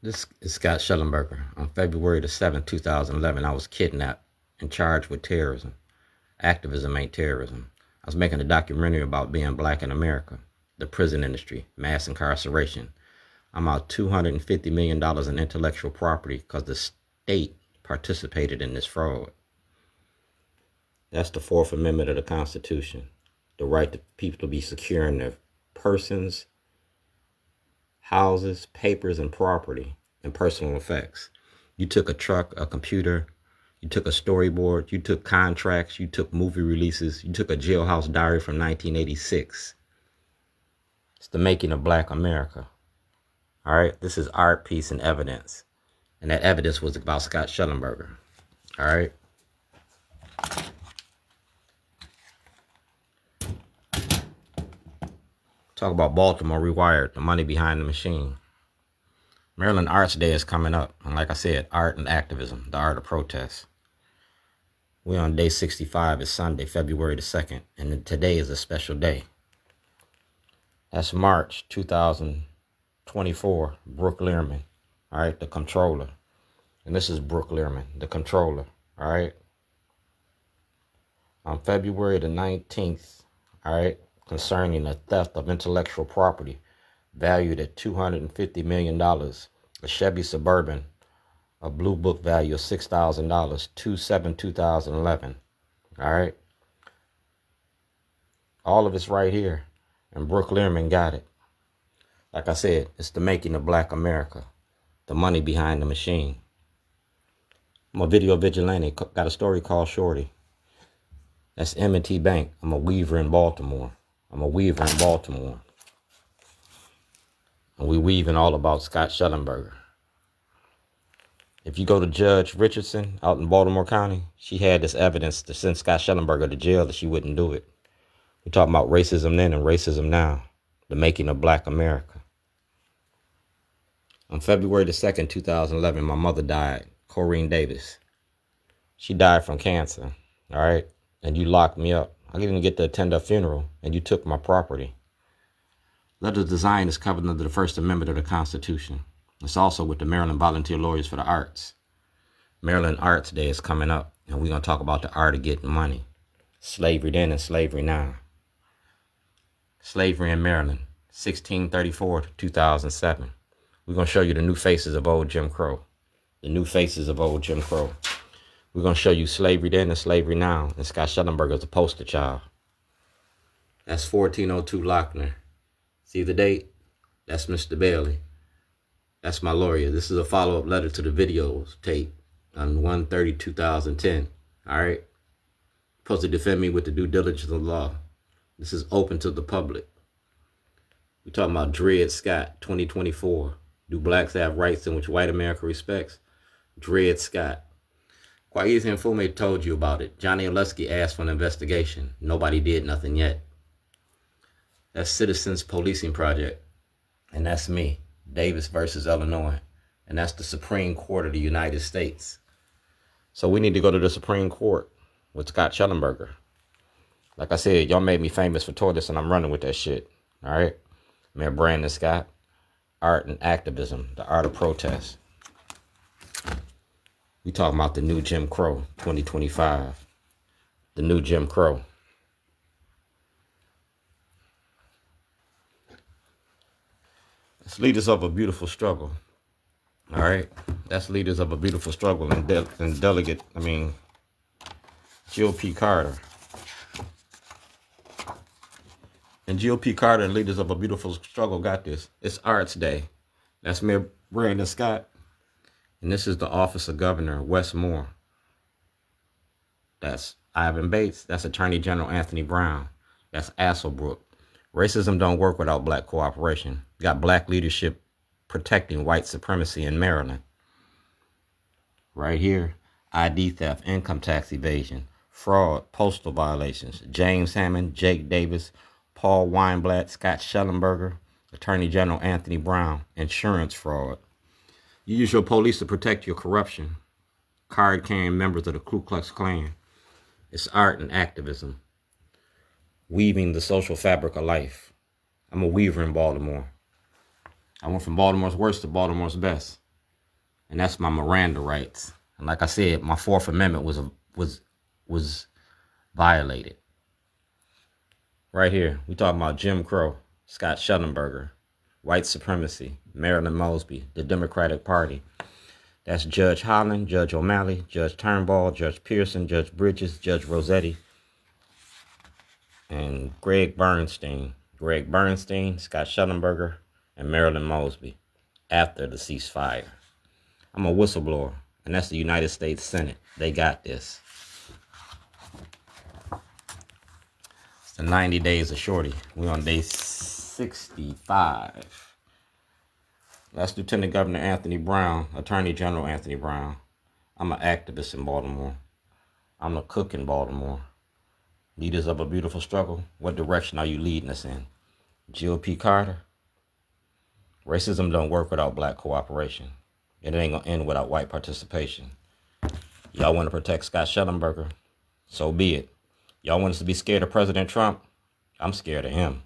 This is Scott Shellenberger. On February the 7th, 2011, I was kidnapped and charged with terrorism. Activism ain't terrorism. I was making a documentary about being black in America, the prison industry, mass incarceration. I'm out $250 million in intellectual property because the state participated in this fraud. That's the Fourth Amendment of the Constitution. The right to people to be secure in their persons, houses, papers, and property, and personal effects. You took a truck, a computer, you took a storyboard, you took contracts, you took movie releases, you took a Jailhouse Diary from 1986. It's the making of Black America. All right, this is art, piece, and evidence. And that evidence was about Scott Shellenberger. All right. Talk about Baltimore Rewired, the money behind the machine. Maryland Arts Day is coming up. And like I said, art and activism, the art of protest. We're on day 65. It's Sunday, February the 2nd. And today is a special day. That's March 2024. Brooke Learman, all right, the controller. And this is Brooke Learman, the controller, all right. On February the 19th, all right, concerning the theft of intellectual property valued at $250 million, a Chevy Suburban, a blue book value of $6,000, 2/7/2011. All right. All of it's right here. And Brooke Learman got it. Like I said, it's the making of Black America, the money behind the machine. I'm a video vigilante, got a story called Shorty. That's M&T Bank. I'm a weaver in Baltimore. And we weaving all about Scott Shellenberger. If you go to Judge Richardson out in Baltimore County, she had this evidence to send Scott Shellenberger to jail that she wouldn't do it. We're talking about racism then and racism now, the making of Black America. On February the 2nd, 2011, my mother died, Corrine Davis. She died from cancer, all right? And you locked me up. I didn't get to attend her funeral, and you took my property. Letters design is covered under the First Amendment of the Constitution. It's also with the Maryland Volunteer Lawyers for the Arts. Maryland Arts Day is coming up, and we're going to talk about the art of getting money. Slavery then and slavery now. Slavery in Maryland, 1634 to 2007. We're going to show you the new faces of old Jim Crow. The new faces of old Jim Crow. We're going to show you slavery then and slavery now. And Scott Shellenberger is a poster child. That's 1402 Lochner. See the date? That's Mr. Bailey. That's my lawyer. This is a follow-up letter to the videos tape on 1/30/2010. All right? Supposed to defend me with the due diligence of the law. This is open to the public. We're talking about Dred Scott, 2024. Do blacks have rights in which white America respects? Dred Scott. Kwesi Mfume told you about it. Johnny Oleski asked for an investigation. Nobody did nothing yet. That's Citizens Policing Project. And that's me, Davis versus Illinois. And that's the Supreme Court of the United States. So we need to go to the Supreme Court with Scott Shellenberger. Like I said, y'all made me famous for tortoise, and I'm running with that shit. All right? Mayor Brandon Scott, art and activism, the art of protest. We talking about the new Jim Crow, 2025. The new Jim Crow. It's leaders of a beautiful struggle. All right? That's leaders of a beautiful struggle. And GOP Carter. And GOP Carter and leaders of a beautiful struggle got this. It's Arts Day. That's Mayor Brandon Scott. And this is the Office of Governor Westmore. That's Ivan Bates. That's Attorney General Anthony Brown. That's Asselbrook. Racism don't work without black cooperation. You got black leadership protecting white supremacy in Maryland. Right here, ID theft, income tax evasion, fraud, postal violations. James Hammond, Jake Davis, Paul Weinblatt, Scott Shellenberger, Attorney General Anthony Brown, insurance fraud. You use your police to protect your corruption. Card-carrying members of the Ku Klux Klan. It's art and activism. Weaving the social fabric of life. I'm a weaver in Baltimore. I went from Baltimore's worst to Baltimore's best. And that's my Miranda rights. And like I said, my Fourth Amendment was violated. Right here, we talking about Jim Crow, Scott Shellenberger, white supremacy, Marilyn Mosby, the Democratic Party. That's Judge Holland, Judge O'Malley, Judge Turnbull, Judge Pearson, Judge Bridges, Judge Rossetti, and Greg Bernstien. Greg Bernstien, Scott Shellenberger, and Marilyn Mosby after the ceasefire. I'm a whistleblower, and that's the United States Senate. They got this. It's the 90 days of Shorty. We're on day 65. That's Lieutenant Governor Anthony Brown, Attorney General Anthony Brown. I'm an activist in Baltimore. I'm a cook in Baltimore. Leaders of a beautiful struggle, what direction are you leading us in? GOP Carter? Racism don't work without black cooperation. It ain't gonna end without white participation. Y'all want to protect Scott Shellenberger? So be it. Y'all want us to be scared of President Trump? I'm scared of him.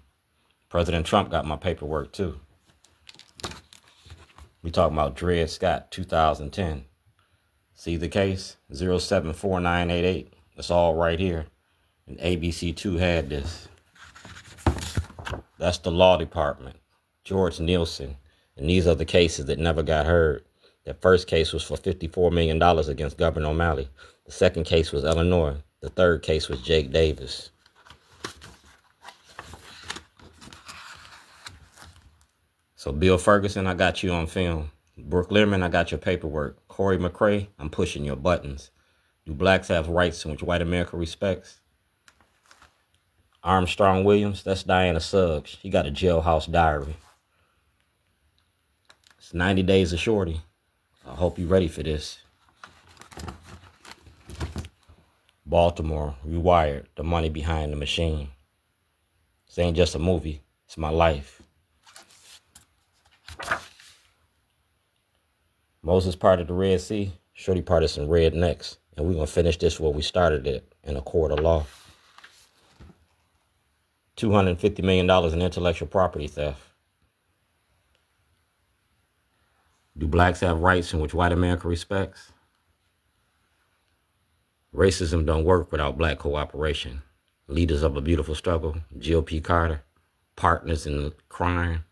President Trump got my paperwork too. We talking about Dred Scott, 2010. See the case? 074988. It's all right here. And ABC2 had this. That's the law department. George Nielsen. And these are the cases that never got heard. The first case was for $54 million against Governor O'Malley. The second case was Illinois. The third case was Jake Davis. So Bill Ferguson, I got you on film. Brooke Learman, I got your paperwork. Corey McRae, I'm pushing your buttons. Do blacks have rights in which white America respects? Armstrong Williams, that's Diana Suggs. She got a Jailhouse Diary. It's 90 days of Shorty. I hope you're ready for this. Baltimore, Rewired, the money behind the machine. This ain't just a movie, it's my life. Moses parted the Red Sea, Shorty parted some rednecks, and we're going to finish this where we started it, in a court of law. $250 million in intellectual property theft. Do blacks have rights in which white America respects? Racism don't work without black cooperation. Leaders of a beautiful struggle, GOP Carter, partners in crime,